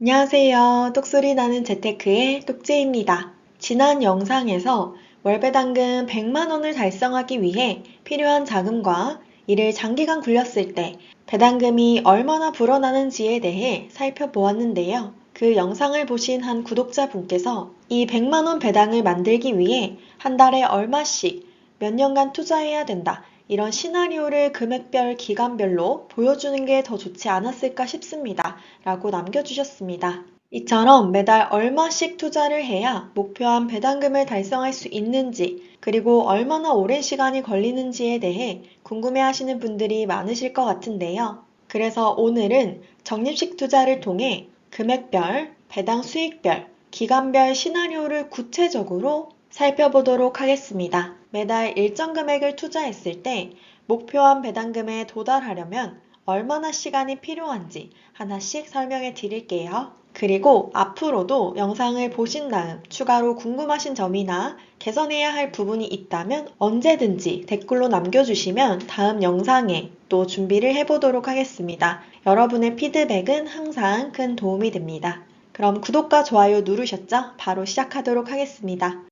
안녕하세요. 똑소리 나는 재테크의 똑재입니다. 지난 영상에서 월 배당금 100만 원을 달성하기 위해 필요한 자금과 이를 장기간 굴렸을 때 배당금이 얼마나 불어나는지에 대해 살펴보았는데요. 그 영상을 보신 한 구독자분께서 이 100만 원 배당을 만들기 위해 한 달에 얼마씩 몇 년간 투자해야 된다. 이런 시나리오를 금액별, 기간별로 보여주는 게 더 좋지 않았을까 싶습니다. 라고 남겨주셨습니다. 이처럼 매달 얼마씩 투자를 해야 목표한 배당금을 달성할 수 있는지, 그리고 얼마나 오랜 시간이 걸리는지에 대해 궁금해하시는 분들이 많으실 것 같은데요. 그래서 오늘은 적립식 투자를 통해 금액별, 배당 수익별, 기간별 시나리오를 구체적으로 살펴보도록 하겠습니다. 매달 일정 금액을 투자했을 때 목표한 배당금에 도달하려면 얼마나 시간이 필요한지 하나씩 설명해 드릴게요. 그리고 앞으로도 영상을 보신 다음 추가로 궁금하신 점이나 개선해야 할 부분이 있다면 언제든지 댓글로 남겨주시면 다음 영상에 또 준비를 해보도록 하겠습니다. 여러분의 피드백은 항상 큰 도움이 됩니다. 그럼 구독과 좋아요 누르셨죠? 바로 시작하도록 하겠습니다.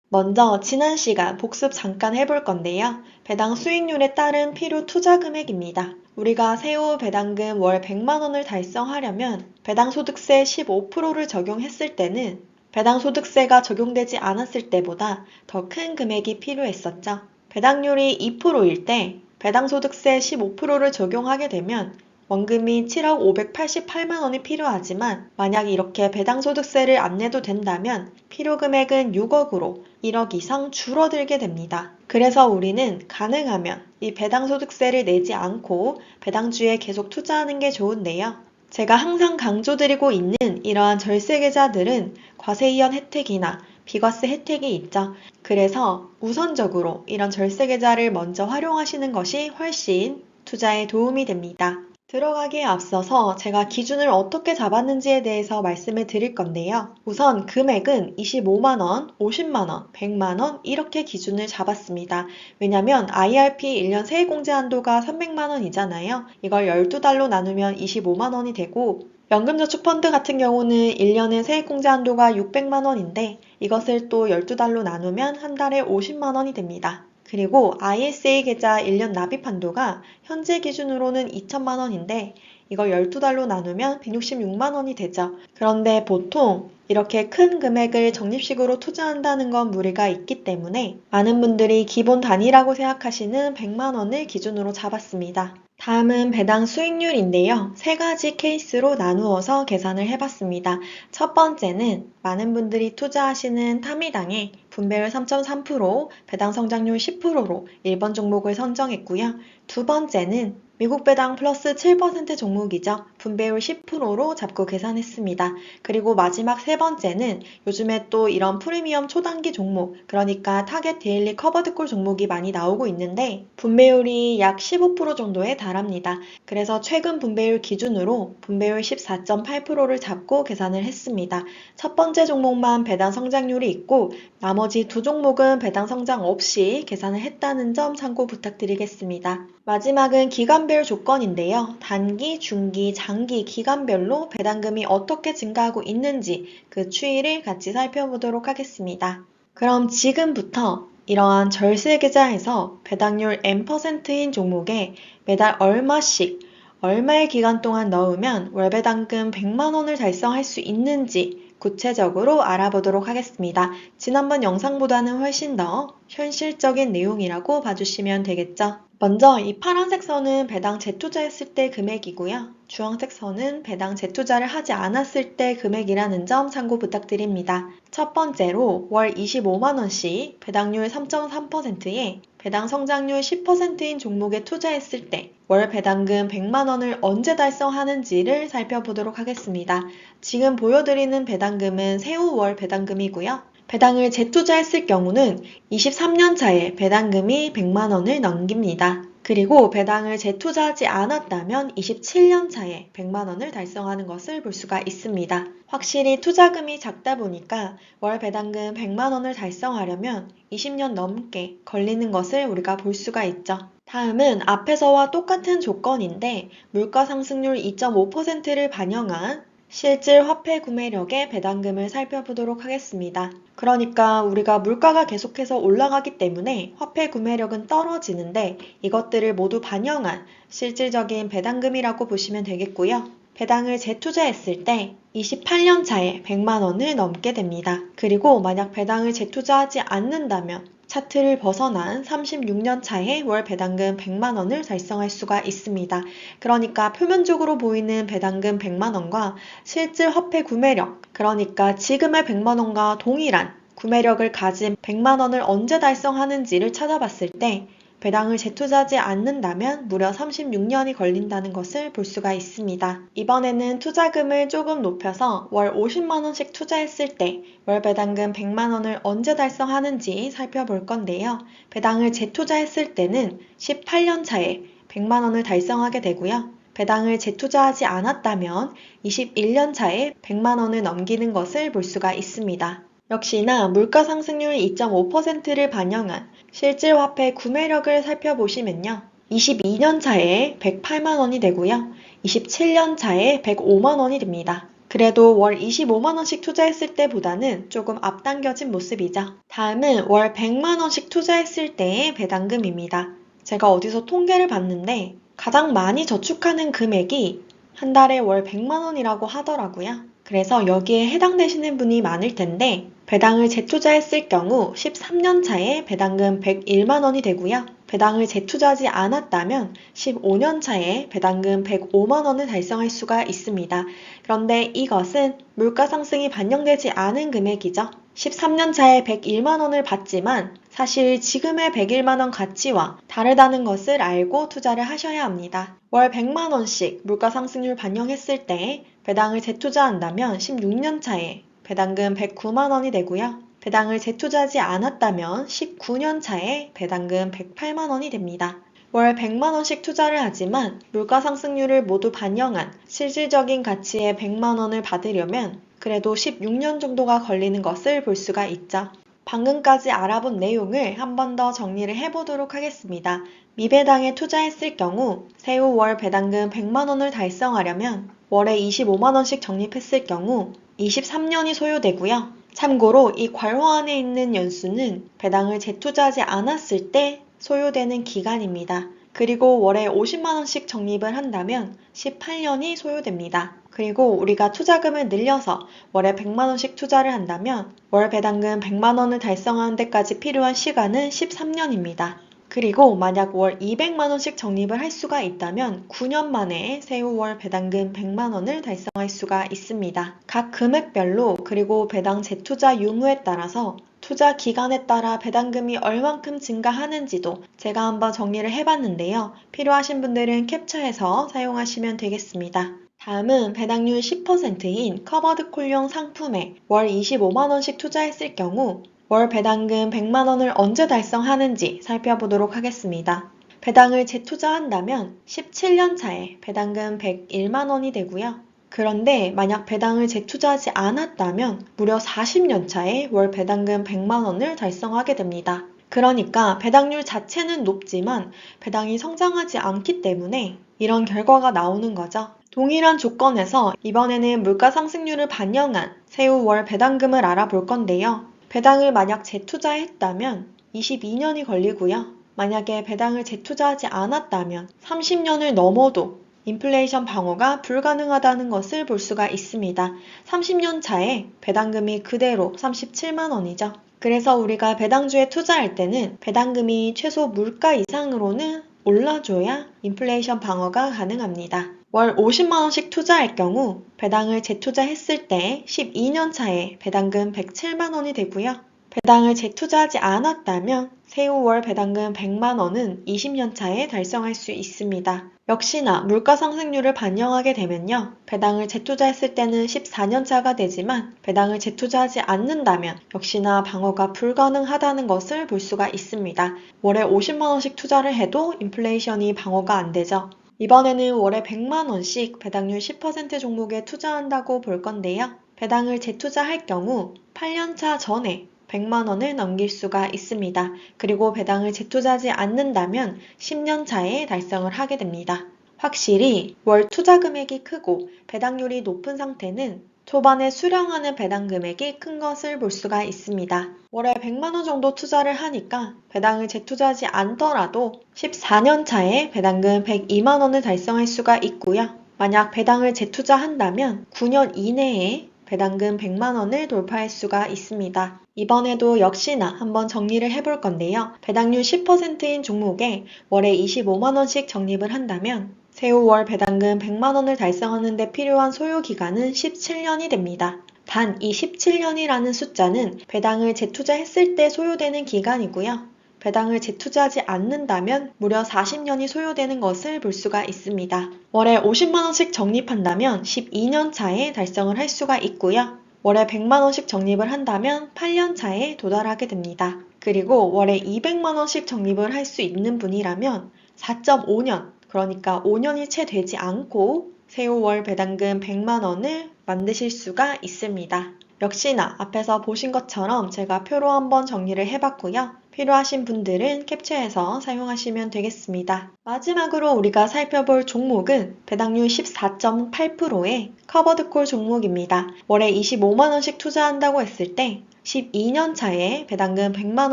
먼저 지난 시간 복습 잠깐 해볼 건데요. 배당 수익률에 따른 필요 투자 금액입니다. 우리가 세후 배당금 월 100만 원을 달성하려면 배당소득세 15%를 적용했을 때는 배당소득세가 적용되지 않았을 때보다 더 큰 금액이 필요했었죠. 배당률이 2%일 때 배당소득세 15%를 적용하게 되면 원금이 7억 588만 원이 필요하지만 만약 이렇게 배당소득세를 안 내도 된다면 필요 금액은 6억으로 1억 이상 줄어들게 됩니다. 그래서 우리는 가능하면 이 배당소득세를 내지 않고 배당주에 계속 투자하는 게 좋은데요. 제가 항상 강조드리고 있는 이러한 절세계좌들은 과세이연 혜택이나 비과세 혜택이 있죠. 그래서 우선적으로 이런 절세계좌를 먼저 활용하시는 것이 훨씬 투자에 도움이 됩니다. 들어가기에 앞서서 제가 기준을 어떻게 잡았는지에 대해서 말씀을 드릴 건데요. 우선 금액은 25만 원, 50만 원, 100만 원 이렇게 기준을 잡았습니다. 왜냐면 IRP 1년 세액공제 한도가 300만 원이잖아요. 이걸 12달로 나누면 25만 원이 되고 연금저축펀드 같은 경우는 1년에 세액공제 한도가 600만 원인데 이것을 또 12달로 나누면 한 달에 50만 원이 됩니다. 그리고 ISA 계좌 1년 납입 한도가 현재 기준으로는 2천만 원인데 이걸 12달로 나누면 166만 원이 되죠. 그런데 보통 이렇게 큰 금액을 적립식으로 투자한다는 건 무리가 있기 때문에 많은 분들이 기본 단위라고 생각하시는 100만 원을 기준으로 잡았습니다. 다음은 배당 수익률인데요. 세 가지 케이스로 나누어서 계산을 해봤습니다. 첫 번째는 많은 분들이 투자하시는 타미당에 분배율 3.3%, 배당 성장률 10%로 1번 종목을 선정했고요. 두 번째는 미국 배당 플러스 7% 종목이죠. 분배율 10%로 잡고 계산했습니다. 그리고 마지막 세 번째는 요즘에 또 이런 프리미엄 초단기 종목, 그러니까 타겟 데일리 커버드콜 종목이 많이 나오고 있는데 분배율이 약 15% 정도에 달합니다. 그래서 최근 분배율 기준으로 분배율 14.8%를 잡고 계산을 했습니다. 첫 번째 종목만 배당 성장률이 있고 나머지 두 종목은 배당 성장 없이 계산을 했다는 점 참고 부탁드리겠습니다. 마지막은 기간별 조건인데요. 단기, 중기, 장기 기간별로 배당금이 어떻게 증가하고 있는지 그 추이를 같이 살펴보도록 하겠습니다. 그럼 지금부터 이러한 절세 계좌에서 배당률 N%인 종목에 매달 얼마씩 얼마의 기간 동안 넣으면 월배당금 100만 원을 달성할 수 있는지 구체적으로 알아보도록 하겠습니다. 지난번 영상보다는 훨씬 더 현실적인 내용이라고 봐주시면 되겠죠. 먼저 이 파란색 선은 배당 재투자했을 때 금액이고요. 주황색 선은 배당 재투자를 하지 않았을 때 금액이라는 점 참고 부탁드립니다. 첫 번째로 월 25만 원씩 배당률 3.3%에 배당 성장률 10%인 종목에 투자했을 때 월 배당금 100만 원을 언제 달성하는지를 살펴보도록 하겠습니다. 지금 보여드리는 배당금은 세후 월 배당금이고요. 배당을 재투자했을 경우는 23년 차에 배당금이 100만 원을 넘깁니다. 그리고 배당을 재투자하지 않았다면 27년 차에 100만 원을 달성하는 것을 볼 수가 있습니다. 확실히 투자금이 작다 보니까 월 배당금 100만 원을 달성하려면 20년 넘게 걸리는 것을 우리가 볼 수가 있죠. 다음은 앞에서와 똑같은 조건인데 물가 상승률 2.5%를 반영한 실질 화폐 구매력의 배당금을 살펴보도록 하겠습니다. 그러니까 우리가 물가가 계속해서 올라가기 때문에 화폐 구매력은 떨어지는데 이것들을 모두 반영한 실질적인 배당금이라고 보시면 되겠고요. 배당을 재투자했을 때 28년 차에 100만 원을 넘게 됩니다. 그리고 만약 배당을 재투자하지 않는다면 차트를 벗어난 36년 차에 월 배당금 100만 원을 달성할 수가 있습니다. 그러니까 표면적으로 보이는 배당금 100만 원과 실질 화폐 구매력, 그러니까 지금의 100만 원과 동일한 구매력을 가진 100만 원을 언제 달성하는지를 찾아봤을 때 배당을 재투자하지 않는다면 무려 36년이 걸린다는 것을 볼 수가 있습니다. 이번에는 투자금을 조금 높여서 월 50만 원씩 투자했을 때 월 배당금 100만 원을 언제 달성하는지 살펴볼 건데요. 배당을 재투자했을 때는 18년 차에 100만 원을 달성하게 되고요. 배당을 재투자하지 않았다면 21년 차에 100만 원을 넘기는 것을 볼 수가 있습니다. 역시나 물가 상승률 2.5%를 반영한 실질 화폐 구매력을 살펴보시면요. 22년 차에 108만 원이 되고요. 27년 차에 105만 원이 됩니다. 그래도 월 25만 원씩 투자했을 때보다는 조금 앞당겨진 모습이죠. 다음은 월 100만 원씩 투자했을 때의 배당금입니다. 제가 어디서 통계를 봤는데 가장 많이 저축하는 금액이 한 달에 월 100만 원이라고 하더라고요. 그래서 여기에 해당되시는 분이 많을 텐데 배당을 재투자했을 경우 13년 차에 배당금 101만 원이 되고요. 배당을 재투자하지 않았다면 15년 차에 배당금 105만 원을 달성할 수가 있습니다. 그런데 이것은 물가 상승이 반영되지 않은 금액이죠. 13년 차에 101만 원을 받지만 사실 지금의 101만 원 가치와 다르다는 것을 알고 투자를 하셔야 합니다. 월 100만 원씩 물가 상승률 반영했을 때 배당을 재투자한다면 16년 차에 배당금 109만 원이 되고요. 배당을 재투자하지 않았다면 19년 차에 배당금 108만 원이 됩니다. 월 100만 원씩 투자를 하지만 물가 상승률을 모두 반영한 실질적인 가치의 100만 원을 받으려면 그래도 16년 정도가 걸리는 것을 볼 수가 있죠. 방금까지 알아본 내용을 한 번 더 정리를 해보도록 하겠습니다. 미배당에 투자했을 경우 세후 월 배당금 100만 원을 달성하려면 월에 25만 원씩 적립했을 경우 23년이 소요되고요. 참고로 이 괄호 안에 있는 연수는 배당을 재투자하지 않았을 때 소요되는 기간입니다. 그리고 월에 50만 원씩 적립을 한다면 18년이 소요됩니다. 그리고 우리가 투자금을 늘려서 월에 100만 원씩 투자를 한다면 월 배당금 100만 원을 달성하는 데까지 필요한 시간은 13년입니다. 그리고 만약 월 200만 원씩 적립을 할 수가 있다면 9년 만에 세후 월 배당금 100만 원을 달성할 수가 있습니다. 각 금액별로 그리고 배당 재투자 유무에 따라서 투자 기간에 따라 배당금이 얼만큼 증가하는지도 제가 한번 정리를 해봤는데요. 필요하신 분들은 캡처해서 사용하시면 되겠습니다. 다음은 배당률 10%인 커버드 콜용 상품에 월 25만 원씩 투자했을 경우 월 배당금 100만 원을 언제 달성하는지 살펴보도록 하겠습니다. 배당을 재투자한다면 17년 차에 배당금 101만 원이 되고요. 그런데 만약 배당을 재투자하지 않았다면 무려 40년 차에 월 배당금 100만 원을 달성하게 됩니다. 그러니까 배당률 자체는 높지만 배당이 성장하지 않기 때문에 이런 결과가 나오는 거죠. 동일한 조건에서 이번에는 물가 상승률을 반영한 세후 월 배당금을 알아볼 건데요. 배당을 만약 재투자했다면 22년이 걸리고요. 만약에 배당을 재투자하지 않았다면 30년을 넘어도 인플레이션 방어가 불가능하다는 것을 볼 수가 있습니다. 30년 차에 배당금이 그대로 37만 원이죠. 그래서 우리가 배당주에 투자할 때는 배당금이 최소 물가 이상으로는 올라줘야 인플레이션 방어가 가능합니다. 월 50만 원씩 투자할 경우 배당을 재투자했을 때 12년 차에 배당금 107만 원이 되고요. 배당을 재투자하지 않았다면 세후 월 배당금 100만 원은 20년 차에 달성할 수 있습니다. 역시나 물가 상승률을 반영하게 되면요. 배당을 재투자했을 때는 14년 차가 되지만 배당을 재투자하지 않는다면 역시나 방어가 불가능하다는 것을 볼 수가 있습니다. 월에 50만 원씩 투자를 해도 인플레이션이 방어가 안 되죠. 이번에는 월에 100만 원씩 배당률 10% 종목에 투자한다고 볼 건데요. 배당을 재투자할 경우 8년차 전에 100만 원을 넘길 수가 있습니다. 그리고 배당을 재투자하지 않는다면 10년 차에 달성을 하게 됩니다. 확실히 월 투자 금액이 크고 배당률이 높은 상태는 초반에 수령하는 배당 금액이 큰 것을 볼 수가 있습니다. 월에 100만 원 정도 투자를 하니까 배당을 재투자하지 않더라도 14년 차에 배당금 102만 원을 달성할 수가 있고요. 만약 배당을 재투자한다면 9년 이내에 배당금 100만 원을 돌파할 수가 있습니다. 이번에도 역시나 한번 정리를 해볼 건데요. 배당률 10%인 종목에 월에 25만 원씩 적립을 한다면 세후 월 배당금 100만 원을 달성하는 데 필요한 소요 기간은 17년이 됩니다. 단 이 17년이라는 숫자는 배당을 재투자했을 때 소요되는 기간이고요. 배당을 재투자하지 않는다면 무려 40년이 소요되는 것을 볼 수가 있습니다. 월에 50만 원씩 적립한다면 12년 차에 달성을 할 수가 있고요. 월에 100만 원씩 적립을 한다면 8년 차에 도달하게 됩니다. 그리고 월에 200만 원씩 적립을 할 수 있는 분이라면 4.5년, 그러니까 5년이 채 되지 않고 세후 월 배당금 100만 원을 만드실 수가 있습니다. 역시나 앞에서 보신 것처럼 제가 표로 한번 정리를 해봤고요. 필요하신 분들은 캡처해서 사용하시면 되겠습니다. 마지막으로 우리가 살펴볼 종목은 배당률 14.8%의 커버드콜 종목입니다. 월에 25만 원씩 투자한다고 했을 때 12년 차에 배당금 100만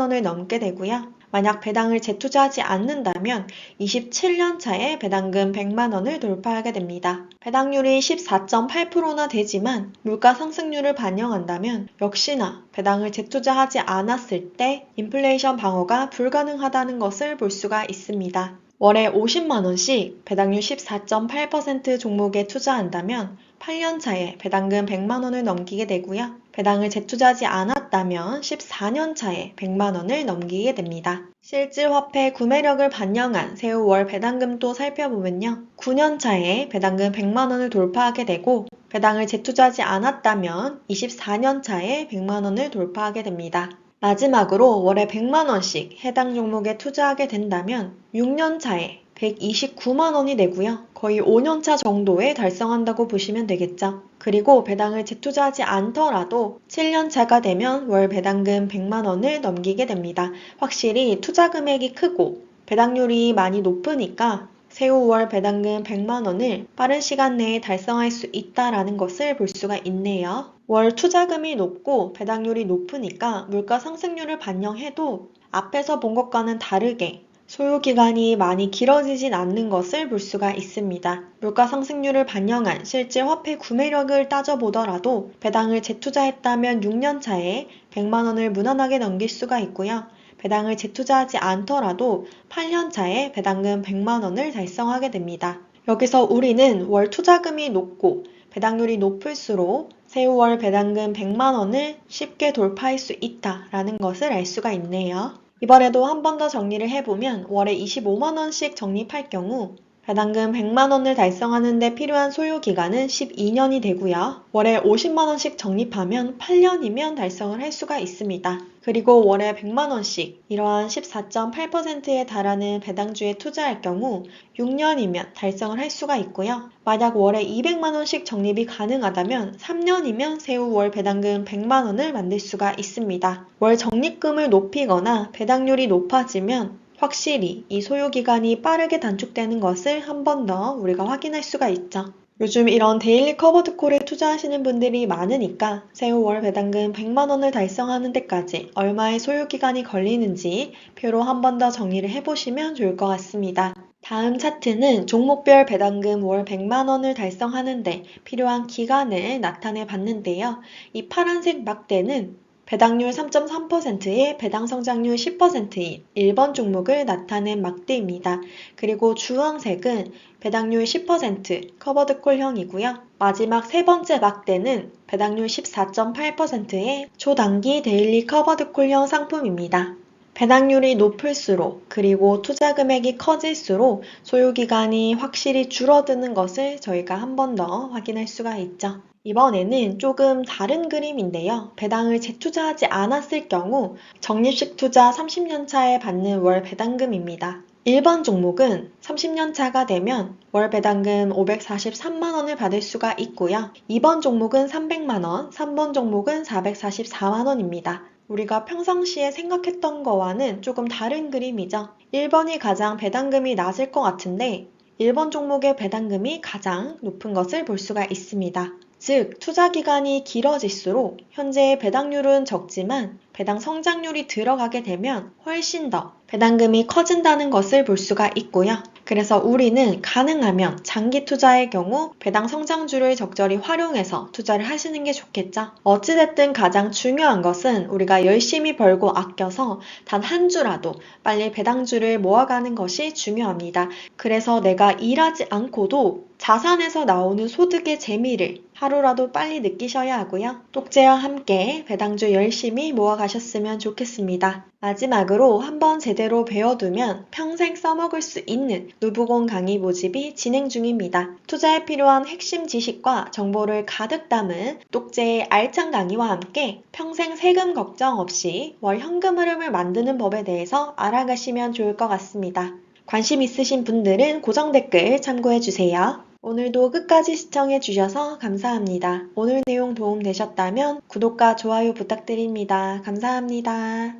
원을 넘게 되고요. 만약 배당을 재투자하지 않는다면 27년 차에 배당금 100만 원을 돌파하게 됩니다. 배당률이 14.8%나 되지만 물가 상승률을 반영한다면 역시나 배당을 재투자하지 않았을 때 인플레이션 방어가 불가능하다는 것을 볼 수가 있습니다. 월에 50만 원씩 배당률 14.8% 종목에 투자한다면 8년 차에 배당금 100만 원을 넘기게 되고요. 배당을 재투자하지 않았다면 14년 차에 100만 원을 넘기게 됩니다. 실질화폐 구매력을 반영한 세후 월 배당금도 살펴보면요. 9년 차에 배당금 100만 원을 돌파하게 되고 배당을 재투자하지 않았다면 24년 차에 100만 원을 돌파하게 됩니다. 마지막으로 월에 100만 원씩 해당 종목에 투자하게 된다면 6년 차에 129만 원이 되고요. 거의 5년 차 정도에 달성한다고 보시면 되겠죠. 그리고 배당을 재투자하지 않더라도 7년 차가 되면 월 배당금 100만 원을 넘기게 됩니다. 확실히 투자 금액이 크고 배당률이 많이 높으니까 세후 월 배당금 100만 원을 빠른 시간 내에 달성할 수 있다라는 것을 볼 수가 있네요. 월 투자금이 높고 배당률이 높으니까 물가 상승률을 반영해도 앞에서 본 것과는 다르게 소요기간이 많이 길어지진 않는 것을 볼 수가 있습니다. 물가 상승률을 반영한 실제 화폐 구매력을 따져보더라도 배당을 재투자했다면 6년 차에 100만 원을 무난하게 넘길 수가 있고요. 배당을 재투자하지 않더라도 8년 차에 배당금 100만 원을 달성하게 됩니다. 여기서 우리는 월 투자금이 높고 배당률이 높을수록 세후 월 배당금 100만 원을 쉽게 돌파할 수 있다라는 것을 알 수가 있네요. 이번에도 한 번 더 정리를 해보면 월에 25만 원씩 적립할 경우 배당금 100만 원을 달성하는 데 필요한 소요 기간은 12년이 되고요. 월에 50만 원씩 적립하면 8년이면 달성을 할 수가 있습니다. 그리고 월에 100만 원씩 이러한 14.8%에 달하는 배당주에 투자할 경우 6년이면 달성을 할 수가 있고요. 만약 월에 200만 원씩 적립이 가능하다면 3년이면 세후 월 배당금 100만 원을 만들 수가 있습니다. 월 적립금을 높이거나 배당률이 높아지면 확실히 이 소요기간이 빠르게 단축되는 것을 한 번 더 우리가 확인할 수가 있죠. 요즘 이런 데일리 커버드콜에 투자하시는 분들이 많으니까 세후 월 배당금 100만 원을 달성하는 데까지 얼마의 소요기간이 걸리는지 표로 한 번 더 정리를 해보시면 좋을 것 같습니다. 다음 차트는 종목별 배당금 월 100만 원을 달성하는 데 필요한 기간을 나타내 봤는데요. 이 파란색 막대는 배당률 3.3%에 배당 성장률 10%인 1번 종목을 나타낸 막대입니다. 그리고 주황색은 배당률 10% 커버드콜형이고요. 마지막 세 번째 막대는 배당률 14.8%의 초단기 데일리 커버드콜형 상품입니다. 배당률이 높을수록 그리고 투자 금액이 커질수록 소요기간이 확실히 줄어드는 것을 저희가 한 번 더 확인할 수가 있죠. 이번에는 조금 다른 그림인데요. 배당을 재투자하지 않았을 경우 적립식 투자 30년 차에 받는 월 배당금입니다. 1번 종목은 30년 차가 되면 월 배당금 543만 원을 받을 수가 있고요. 2번 종목은 300만 원, 3번 종목은 444만 원입니다. 우리가 평상시에 생각했던 거와는 조금 다른 그림이죠. 1번이 가장 배당금이 낮을 것 같은데 1번 종목의 배당금이 가장 높은 것을 볼 수가 있습니다. 즉, 투자 기간이 길어질수록 현재의 배당률은 적지만 배당 성장률이 들어가게 되면 훨씬 더 배당금이 커진다는 것을 볼 수가 있고요. 그래서 우리는 가능하면 장기 투자의 경우 배당 성장주를 적절히 활용해서 투자를 하시는 게 좋겠죠. 어찌됐든 가장 중요한 것은 우리가 열심히 벌고 아껴서 단 한 주라도 빨리 배당주를 모아가는 것이 중요합니다. 그래서 내가 일하지 않고도 자산에서 나오는 소득의 재미를 하루라도 빨리 느끼셔야 하고요. 똑재와 함께 배당주 열심히 모아가셨으면 좋겠습니다. 마지막으로 한번 제대로 배워두면 평생 써먹을 수 있는 누부공 강의 모집이 진행 중입니다. 투자에 필요한 핵심 지식과 정보를 가득 담은 똑재의 알찬 강의와 함께 평생 세금 걱정 없이 월 현금 흐름을 만드는 법에 대해서 알아가시면 좋을 것 같습니다. 관심 있으신 분들은 고정 댓글 참고해주세요. 오늘도 끝까지 시청해주셔서 감사합니다. 오늘 내용 도움되셨다면 구독과 좋아요 부탁드립니다. 감사합니다.